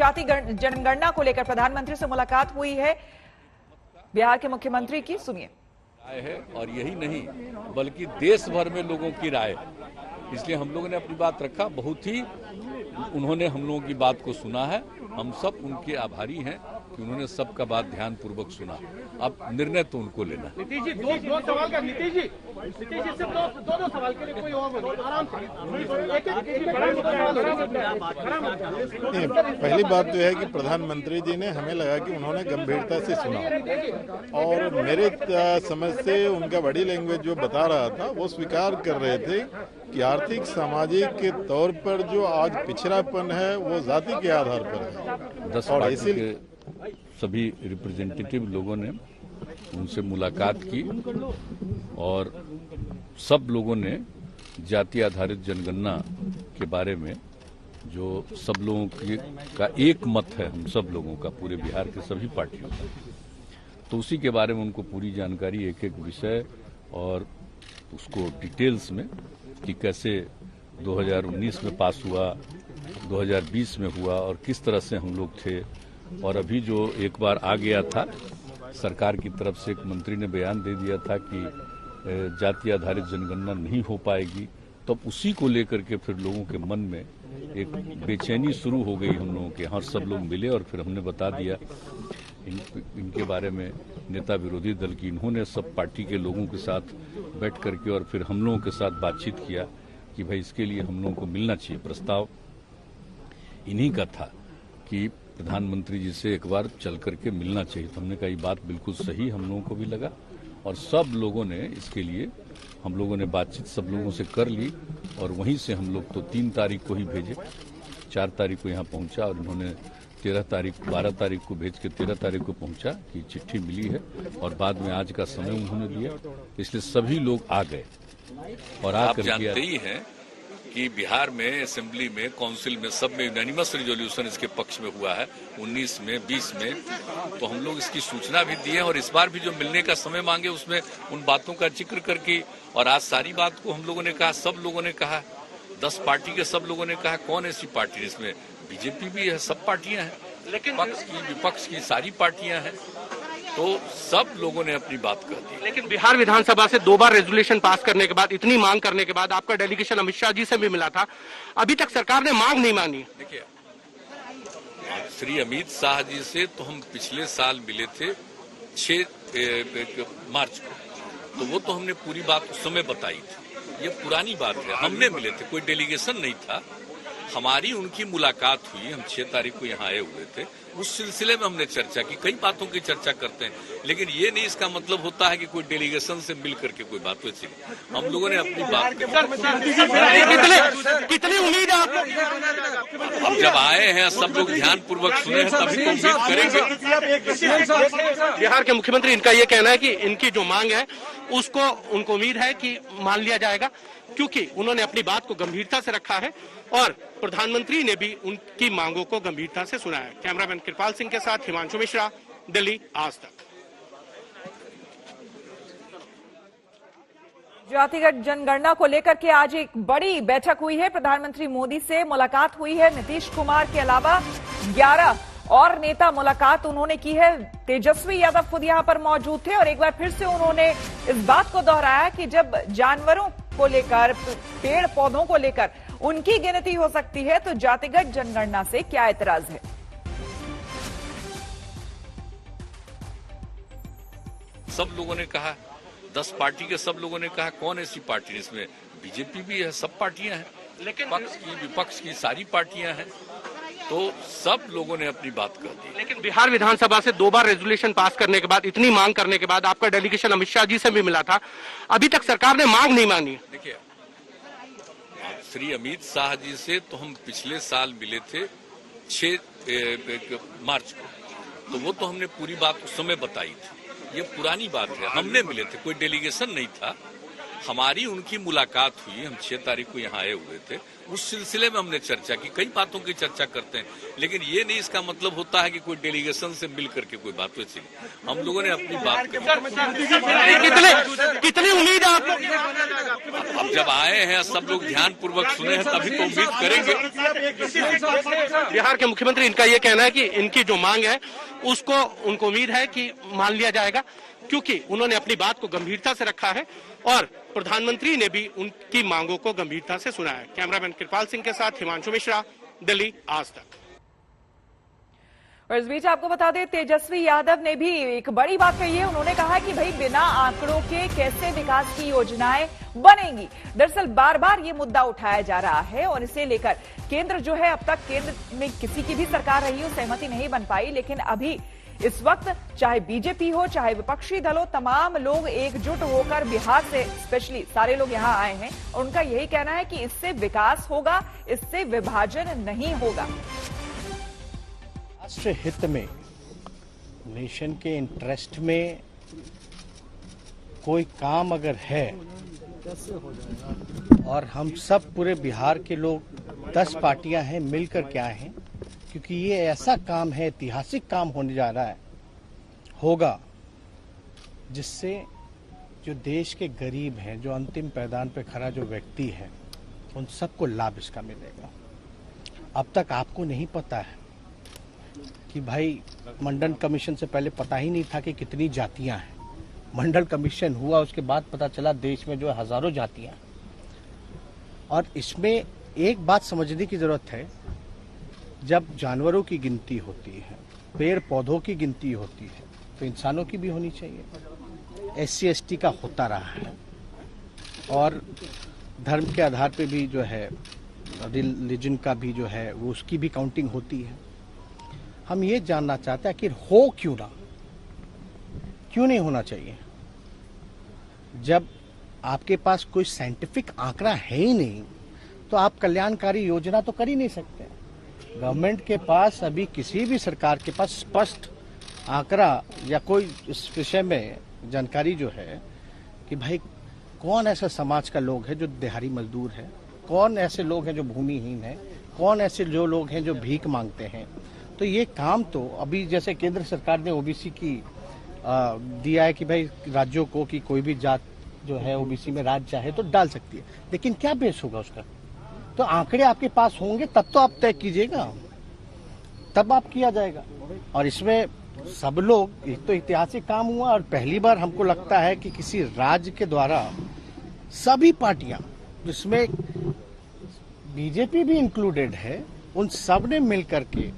जाति जनगणना को लेकर प्रधानमंत्री से मुलाकात हुई है बिहार के मुख्यमंत्री की, सुनिए। राय है और यही नहीं बल्कि देश भर में लोगों की राय, इसलिए हम लोगों ने अपनी बात रखा। बहुत ही उन्होंने हम लोगों की बात को सुना है, हम सब उनके आभारी हैं कि उन्होंने सबका बात ध्यान पूर्वक सुना। अब निर्णय तो उनको लेना। नीतीश जी, दो सवाल का। नीतीश जी सिर्फ दो सवाल के लिए कोई और आराम से पहली बात तो है कि प्रधानमंत्री जी ने, हमें लगा कि उन्होंने गंभीरता से सुना और मेरे समझ से उनका बॉडी लैंग्वेज जो बता रहा था वो स्वीकार कर रहे थे कि आर्थिक सामाजिक के तौर पर जो आज पिछड़ापन है वो जाति के आधार पर है। 10 पार्टी के सभी रिप्रेजेंटेटिव लोगों ने उनसे मुलाकात की और सब लोगों ने जाति आधारित जनगणना के बारे में जो सब लोगों का एक मत है, हम सब लोगों का, पूरे बिहार के सभी पार्टियों का, तो उसी के बारे में उनको पूरी जानकारी, एक एक विषय और उसको डिटेल्स में कि कैसे 2019 में पास हुआ, 2020 में हुआ और किस तरह से हम लोग थे। और अभी जो एक बार आ गया था, सरकार की तरफ से एक मंत्री ने बयान दे दिया था कि जाति आधारित जनगणना नहीं हो पाएगी, तो उसी को लेकर के फिर लोगों के मन में एक बेचैनी शुरू हो गई हम लोगों के। हाँ, सब लोग मिले और फिर हमने बता दिया इनके बारे में, नेता विरोधी दल की, इन्होंने सब पार्टी के लोगों के साथ बैठ करके और फिर हम लोगों के साथ बातचीत किया कि भाई इसके लिए हम लोगों को मिलना चाहिए। प्रस्ताव इन्हीं का था कि प्रधानमंत्री जी से एक बार चल करके मिलना चाहिए। तो हमने कहा ये बात बिल्कुल सही हम लोगों को भी लगा और सब लोगों ने इसके लिए, हम लोगों ने बातचीत सब लोगों से कर ली और वहीं से हम लोग तो 3 तारीख को ही भेजे, 4 तारीख को यहाँ पहुंचा और इन्होंने 12 तारीख को भेज के 13 तारीख को पहुंचा कि चिट्ठी मिली है और बाद में आज का समय उन्होंने दिया, इसलिए सभी लोग आ गए। और आप जानते ही हैं कि बिहार में असेंबली में, काउंसिल में, सब में यूनानिमस रिजोल्यूशन इसके पक्ष में हुआ है, 19 में, 20 में, तो हम लोग इसकी सूचना भी दिए और इस बार भी जो मिलने का समय मांगे उसमें उन बातों का जिक्र करके, और आज सारी बात को हम लोगों ने कहा, सब लोगों ने कहा, 10 पार्टी के सब लोगों ने कहा। कौन ऐसी पार्टी, इसमें बीजेपी भी है, सब पार्टियां हैं, लेकिन पक्ष की विपक्ष की सारी पार्टियां हैं, तो सब लोगों ने अपनी बात कह दी। लेकिन बिहार विधानसभा से 2 बार रेजोल्यूशन पास करने के बाद, इतनी मांग करने के बाद, आपका डेलीगेशन अमित शाह जी से भी मिला था, अभी तक सरकार ने मांग नहीं मानी। देखिए, श्री अमित शाह जी से तो हम पिछले साल मिले थे 6 मार्च को, तो वो तो हमने पूरी बात उस समय बताई थी, ये पुरानी बात है, हमने मिले थे, कोई डेलीगेशन नहीं था, हमारी उनकी मुलाकात हुई, हम 6 तारीख को यहाँ आए हुए थे, उस सिलसिले में हमने चर्चा की, कई बातों की चर्चा करते हैं, लेकिन ये नहीं इसका मतलब होता है कि कोई डेलीगेशन से मिल करके कोई बात वैसी, हम लोगों ने अपनी बात कितनी उम्मीद है आप? अब जब आए हैं सब लोग ध्यान पूर्वक सुने हैं तभी तो उम्मीद करेंगे। बिहार के मुख्यमंत्री, इनका ये कहना है कि इनकी जो मांग है उसको उनको उम्मीद है कि मान लिया जाएगा, क्योंकि उन्होंने अपनी बात को गंभीरता से रखा है और प्रधानमंत्री ने भी उनकी मांगों को गंभीरता से सुना है। कैमरामैन कृपाल सिंह के साथ हिमांशु मिश्रा, दिल्ली, आज तक। जातिगत जनगणना को लेकर के आज एक बड़ी बैठक हुई है। प्रधानमंत्री मोदी से मुलाकात हुई है। नीतीश कुमार के अलावा 11 और नेता मुलाकात उन्होंने की है। तेजस्वी यादव खुद यहां पर मौजूद थे और एक बार फिर से उन्होंने इस बात को दोहराया कि जब जानवरों को लेकर, पेड़ पौधों को लेकर उनकी गिनती हो सकती है तो जातिगत जनगणना से क्या एतराज है। सब लोगों ने कहा, 10 पार्टी के सब लोगों ने कहा, कौन ऐसी पार्टी, इसमें बीजेपी भी है, सब पार्टियां हैं, लेकिन पक्ष की विपक्ष की सारी पार्टियां हैं, तो सब लोगों ने अपनी बात कह दी। लेकिन बिहार विधानसभा से 2 बार रेजोल्यूशन पास करने के बाद, इतनी मांग करने के बाद, आपका डेलीगेशन अमित शाह जी से भी मिला था, अभी तक सरकार ने मांग नहीं मानी। देखिए, श्री अमित शाह जी से तो हम पिछले साल मिले थे 6 मार्च को, तो वो तो हमने पूरी बात उस समय बताई थी, ये पुरानी बात है, हमने मिले थे, कोई डेलीगेशन नहीं था, हमारी उनकी मुलाकात हुई, हम 6 तारीख को यहाँ आए हुए थे, उस सिलसिले में हमने चर्चा की, कई बातों की चर्चा करते हैं, लेकिन ये नहीं इसका मतलब होता है कि कोई डेलीगेशन से मिल करके कोई बात हुई। हम लोगों ने अपनी बात कितनी उम्मीद है आपको? अब जब आए हैं सब लोग ध्यान पूर्वक सुने हैं तभी तो उम्मीद करेंगे। बिहार के मुख्यमंत्री, इनका ये कहना है कि इनकी जो मांग है उसको उनको उम्मीद है कि मान लिया जाएगा, क्योंकि उन्होंने अपनी बात को गंभीरता से रखा है और प्रधानमंत्री ने भी उनकी मांगों को गंभीरता से सुना है। कैमरामैन कृपाल सिंह के साथ हिमांशु मिश्रा, दिल्ली, आज तक। और इस बीच आपको बता दें, तेजस्वी यादव ने भी एक बड़ी बात कही है। उन्होंने कहा कि भाई बिना आंकड़ों के कैसे विकास की योजनाएं बनेंगी। दरअसल बार बार ये मुद्दा उठाया जा रहा है और इसे लेकर केंद्र जो है, अब तक केंद्र में किसी की भी सरकार रही हो, सहमति नहीं बन पाई, लेकिन अभी इस वक्त चाहे बीजेपी हो चाहे विपक्षी दल हो, तमाम लोग एकजुट होकर बिहार से स्पेशली सारे लोग यहां आए हैं और उनका यही कहना है कि इससे विकास होगा, इससे विभाजन नहीं होगा। राष्ट्र हित में, नेशन के इंटरेस्ट में कोई काम अगर है और हम सब पूरे बिहार के लोग 10 पार्टियां हैं मिलकर के आए हैं, क्योंकि ये ऐसा काम है, ऐतिहासिक काम होने जा रहा है, होगा, जिससे जो देश के गरीब हैं, जो अंतिम पैदान पे खड़ा जो व्यक्ति है, उन सबको लाभ इसका मिलेगा। अब तक आपको नहीं पता है कि भाई मंडल कमीशन से पहले पता ही नहीं था कि कितनी जातियां हैं। मंडल कमीशन हुआ, उसके बाद पता चला देश में जो है हजारों जातियां हैं। और इसमें एक बात समझने की जरूरत है, जब जानवरों की गिनती होती है, पेड़ पौधों की गिनती होती है, तो इंसानों की भी होनी चाहिए। SC ST का होता रहा है और धर्म के आधार पे भी जो है, रिलीजन का भी जो है, वो उसकी भी काउंटिंग होती है। हम ये जानना चाहते हैं कि हो क्यों ना, क्यों नहीं होना चाहिए। जब आपके पास कोई साइंटिफिक आंकड़ा है ही नहीं, तो आप कल्याणकारी योजना तो कर ही नहीं सकते। गवर्नमेंट के पास अभी, किसी भी सरकार के पास स्पष्ट आंकड़ा या कोई इस विषय में जानकारी जो है कि भाई कौन ऐसा समाज का लोग है जो दिहाड़ी मजदूर है, कौन ऐसे लोग हैं जो भूमिहीन है, कौन ऐसे जो लोग हैं जो भीख मांगते हैं। तो ये काम तो अभी जैसे केंद्र सरकार ने OBC की दिया है कि भाई राज्यों को कि कोई भी जात जो है OBC में राज्य चाहे तो डाल सकती है, लेकिन क्या बेस होगा उसका? तो आंकड़े आपके पास होंगे तब तो आप तय कीजिएगा, तब आप किया जाएगा। और इसमें सब लोग, एक तो ऐतिहासिक काम हुआ और पहली बार हमको लगता है कि किसी राज्य के द्वारा सभी पार्टियां, जिसमें बीजेपी भी इंक्लूडेड है, उन सब ने मिलकर के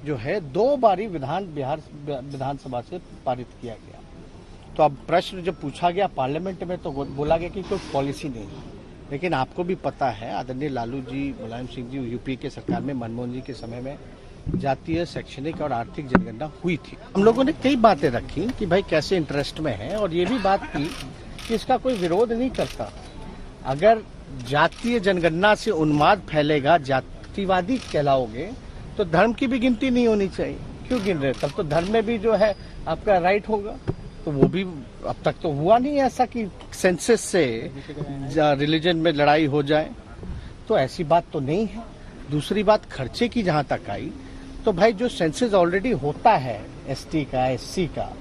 जो है 2 बारी बिहार विधानसभा से पारित किया गया। तो अब प्रश्न जब पूछा गया पार्लियामेंट में, तो बोला गया कि कोई पॉलिसी नहीं है। लेकिन आपको भी पता है, आदरणीय लालू जी, मुलायम सिंह जी, यूपी के सरकार में, मनमोहन जी के समय में जातीय, शैक्षणिक और आर्थिक जनगणना हुई थी। हम लोगों ने कई बातें रखी कि भाई कैसे इंटरेस्ट में है, और ये भी बात की कि इसका कोई विरोध नहीं करता। अगर जातीय जनगणना से उन्माद फैलेगा, जातिवादी कहलाओगे, तो धर्म की भी गिनती नहीं होनी चाहिए। क्यों गिन रहे? तब तो धर्म में भी जो है आपका राइट होगा। तो वो भी अब तक तो हुआ नहीं ऐसा कि सेंसस से रिलीजन में लड़ाई हो जाए, तो ऐसी बात तो नहीं है। दूसरी बात, खर्चे की जहां तक आई, तो भाई जो सेंसस ऑलरेडी होता है ST का, SC का,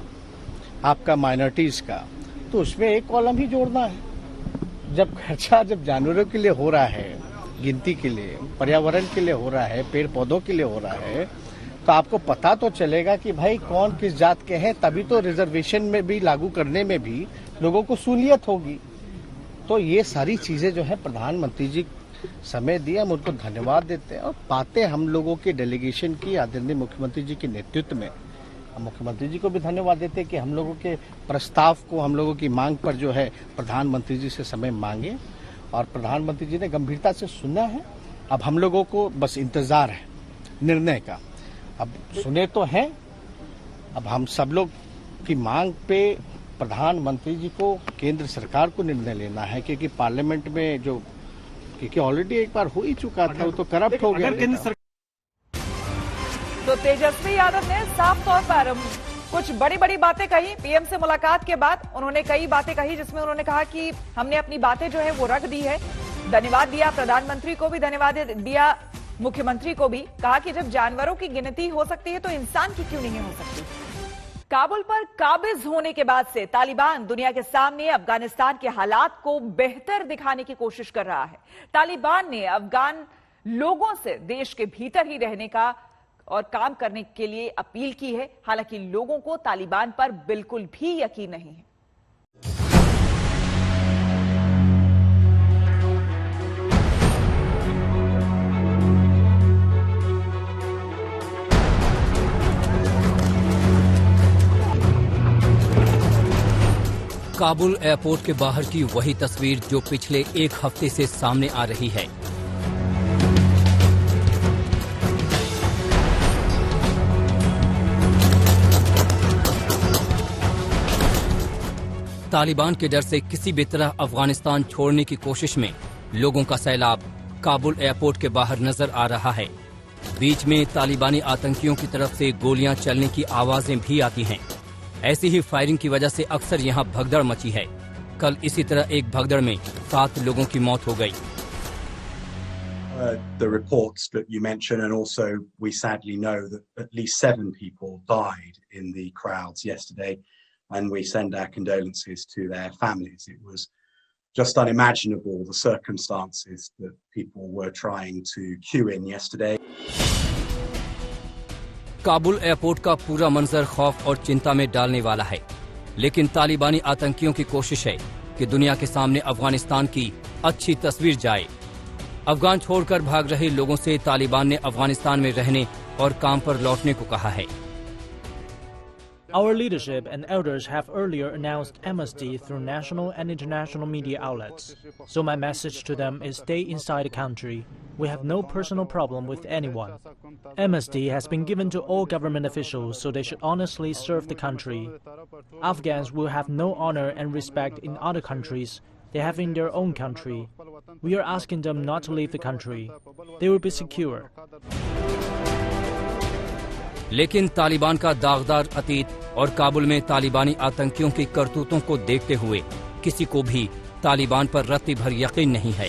आपका माइनॉरिटीज का, तो उसमें एक कॉलम ही जोड़ना है। जब खर्चा जब जानवरों के लिए हो रहा है, गिनती के लिए, पर्यावरण के लिए हो रहा है, पेड़ पौधों के लिए हो रहा है, तो आपको पता तो चलेगा कि भाई कौन किस जात के हैं, तभी तो रिजर्वेशन में भी लागू करने में भी लोगों को सहूलियत होगी। तो ये सारी चीजें जो है प्रधानमंत्री जी समय दिया, हम उनको धन्यवाद देते हैं। और बातें हम लोगों के डेलीगेशन की आदरणीय मुख्यमंत्री जी के नेतृत्व में, हम मुख्यमंत्री जी को भी धन्यवाद देते हैं कि हम लोगों के प्रस्ताव को, हम लोगों की मांग पर जो है प्रधानमंत्री जी से समय मांगे और प्रधानमंत्री जी ने गंभीरता से सुना है। अब हम लोगों को बस इंतजार है निर्णय का। अब सुने तो हैं, अब हम सब लोग की मांग पे प्रधानमंत्री जी को, केंद्र सरकार को निर्णय लेना है, क्योंकि पार्लियामेंट में जो, क्योंकि ऑलरेडी एक बार हो ही चुका था, वो तो करप्ट हो गया। तो तेजस्वी यादव ने साफ तौर पर कुछ बड़ी बड़ी बातें कही पीएम से मुलाकात के बाद। उन्होंने कई बातें कही जिसमें उन्होंने कहा कि हमने अपनी बातें जो है वो रख दी है। धन्यवाद दिया, प्रधानमंत्री को भी धन्यवाद दिया, मुख्यमंत्री को भी। कहा कि जब जानवरों की गिनती हो सकती है तो इंसान की क्यों नहीं हो सकती। काबुल पर काबिज होने के बाद से तालिबान दुनिया के सामने अफगानिस्तान के हालात को बेहतर दिखाने की कोशिश कर रहा है। तालिबान ने अफगान लोगों से देश के भीतर ही रहने का और काम करने के लिए अपील की है। हालांकि लोगों को तालिबान पर बिल्कुल भी यकीन नहीं है। काबुल एयरपोर्ट के बाहर की वही तस्वीर जो पिछले एक हफ्ते से सामने आ रही है। तालिबान के डर से किसी भी तरह अफगानिस्तान छोड़ने की कोशिश में लोगों का सैलाब काबुल एयरपोर्ट के बाहर नजर आ रहा है। बीच में तालिबानी आतंकियों की तरफ से गोलियां चलने की आवाजें भी आती हैं। ऐसी ही फायरिंग की वजह से अक्सर यहां भगदड़ मची है। कल इसी तरह एक भगदड़ में 7 लोगों की मौत हो गई। The reports that you mentioned, and also we sadly know that at least 7 people died in the crowds yesterday, and we send our condolences to their families. It was just unimaginable, the circumstances that people were trying to queue in yesterday. Kabul airport का पूरा मंजर खौफ और चिंता में डालने वाला है, लेकिन तालिबानी आतंकियों की कोशिश है कि दुनिया के सामने अफगानिस्तान की अच्छी तस्वीर जाए। अफगान छोड़कर भाग रहे लोगों से तालिबान ने अफगानिस्तान में रहने और काम पर लौटने को कहा है। Our leadership and elders have earlier announced amnesty through national and international media outlets. So my message to them is stay inside the country. We have no personal problem with anyone. Amnesty has been given to all government officials, so they should honestly serve the country. Afghans will have no honor and respect in other countries they have in their own country. We are asking them not to leave the country. They will be secure. लेकिन तालिबान का दागदार अतीत और काबुल में तालिबानी आतंकियों की करतूतों को देखते हुए किसी को भी तालिबान पर रत्ती भर यकीन नहीं है।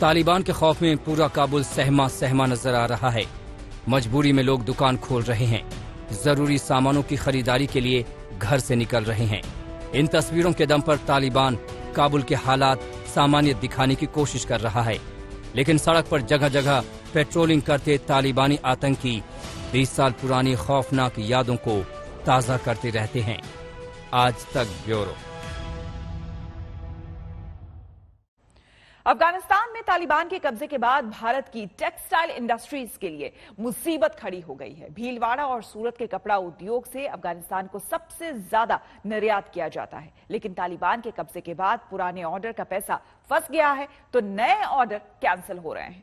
तालिबान के खौफ में पूरा काबुल सहमा सहमा नजर आ रहा है। मजबूरी में लोग दुकान खोल रहे हैं, जरूरी सामानों की खरीदारी के लिए घर से निकल रहे हैं। इन तस्वीरों के दम पर तालिबान काबुल के हालात सामान्य दिखाने की कोशिश कर रहा है, लेकिन सड़क पर जगह जगह पेट्रोलिंग करते तालिबानी आतंकी 20 साल पुरानी खौफनाक यादों को ताज़ा करते रहते हैं। आज तक ब्यूरो। अफगानिस्तान में तालिबान के कब्जे के बाद भारत की टेक्सटाइल इंडस्ट्रीज के लिए मुसीबत खड़ी हो गई है। भीलवाड़ा और सूरत के कपड़ा उद्योग से अफगानिस्तान को सबसे ज्यादा निर्यात किया जाता है, लेकिन तालिबान के कब्जे के बाद पुराने ऑर्डर का पैसा फंस गया है तो नए ऑर्डर कैंसिल हो रहे हैं।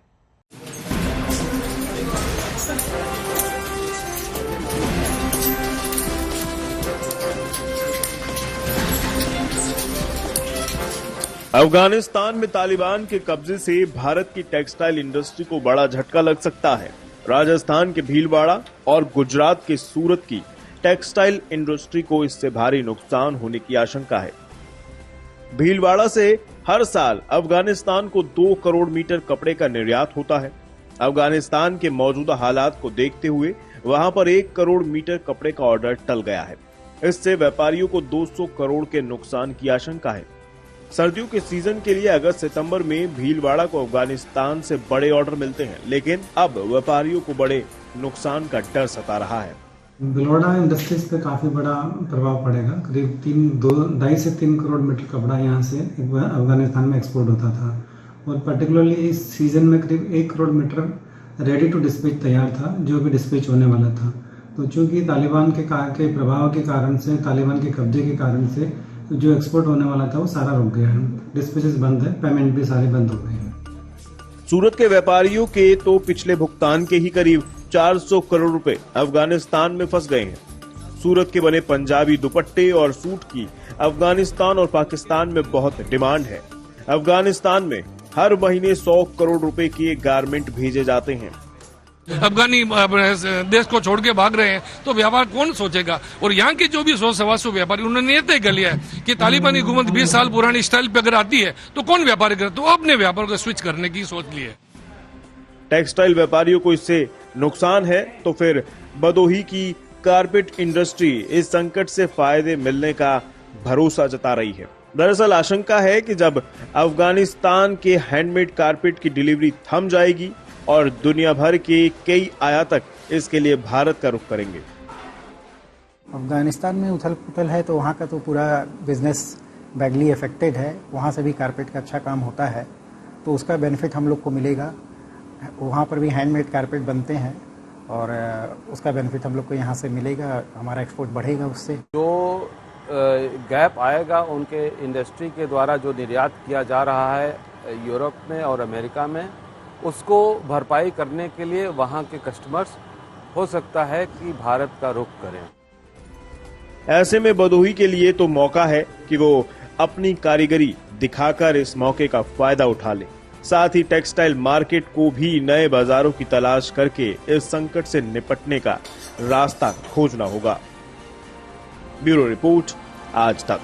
अफगानिस्तान में तालिबान के कब्जे से भारत की टेक्सटाइल इंडस्ट्री को बड़ा झटका लग सकता है। राजस्थान के भीलवाड़ा और गुजरात के सूरत की टेक्सटाइल इंडस्ट्री को इससे भारी नुकसान होने की आशंका है। भीलवाड़ा से हर साल अफगानिस्तान को 2 करोड़ मीटर कपड़े का निर्यात होता है। अफगानिस्तान के मौजूदा हालात को देखते हुए वहां पर 1 करोड़ मीटर कपड़े का ऑर्डर टल गया है। इससे व्यापारियों को 200 करोड़ के नुकसान की आशंका है। सर्दियों के सीजन के लिए अगस्त सितंबर में भीलवाड़ा को अफगानिस्तान से बड़े ऑर्डर मिलते हैं, लेकिन अब व्यापारियों को बड़े नुकसान का डर सता रहा है। भीलवाड़ा इंडस्ट्रीज पे काफी बड़ा प्रभाव पड़ेगा। करीब 2.5 से 3 करोड़ मीटर कपड़ा यहाँ से अफगानिस्तान में एक्सपोर्ट होता था और पर्टिकुलरली इस सीजन में करीब 1 crore metre ready to dispatch तैयार था, जो भी डिस्पैच होने वाला था। तो चूंकि तालिबान के प्रभाव के कारण से, तालिबान के कब्जे के कारण से जो एक्सपोर्ट होने वाला था वो सारा रुक गया है। डिस्पैचेस बंद है, पेमेंट भी सारे बंद हो गए हैं। सूरत के व्यापारियों के तो पिछले भुगतान के ही करीब 400 करोड़ रुपए अफगानिस्तान में फंस गए हैं। सूरत के बने पंजाबी दुपट्टे और सूट की अफगानिस्तान और पाकिस्तान में बहुत डिमांड है। अफगानिस्तान में हर महीने 100 करोड़ रुपए के गारमेंट भेजे जाते हैं। अफगानी देश को छोड़ के भाग रहे हैं तो व्यापार कौन सोचेगा? और यहाँ के जो भी 100-125 व्यापारी उन्होंने ये तय कर लिया है कि तालिबानी हुकूमत 20 साल पुरानी स्टाइल पे अगर आती है तो कौन व्यापार करे, तो अपने व्यापार को स्विच करने की सोच ली है। टेक्सटाइल व्यापारियों को इससे नुकसान है तो फिर भदोही की कारपेट इंडस्ट्री इस संकट से फायदे मिलने का भरोसा जता रही है। दरअसल आशंका है कि जब अफगानिस्तान के हैंडमेड कारपेट की डिलीवरी थम जाएगी और दुनिया भर के कई आयातक इसके लिए भारत का रुख करेंगे। अफगानिस्तान में उथल पुथल है तो वहाँ का तो पूरा बिजनेस बैडली अफेक्टेड है। वहाँ से भी कारपेट का अच्छा काम होता है तो उसका बेनिफिट हम लोग को मिलेगा। वहाँ पर भी हैंडमेड कारपेट बनते हैं और उसका बेनिफिट हम लोग को यहाँ से मिलेगा। हमारा एक्सपोर्ट बढ़ेगा उससे। जो गैप आएगा उनके इंडस्ट्री के द्वारा जो निर्यात किया जा रहा है यूरोप में और अमेरिका में, उसको भरपाई करने के लिए वहाँ के कस्टमर्स हो सकता है कि भारत का रुख करें। ऐसे में भदोही के लिए तो मौका है कि वो अपनी कारीगरी दिखाकर इस मौके का फायदा उठा ले। साथ ही टेक्सटाइल मार्केट को भी नए बाजारों की तलाश करके इस संकट से निपटने का रास्ता खोजना होगा। ब्यूरो रिपोर्ट, आज तक।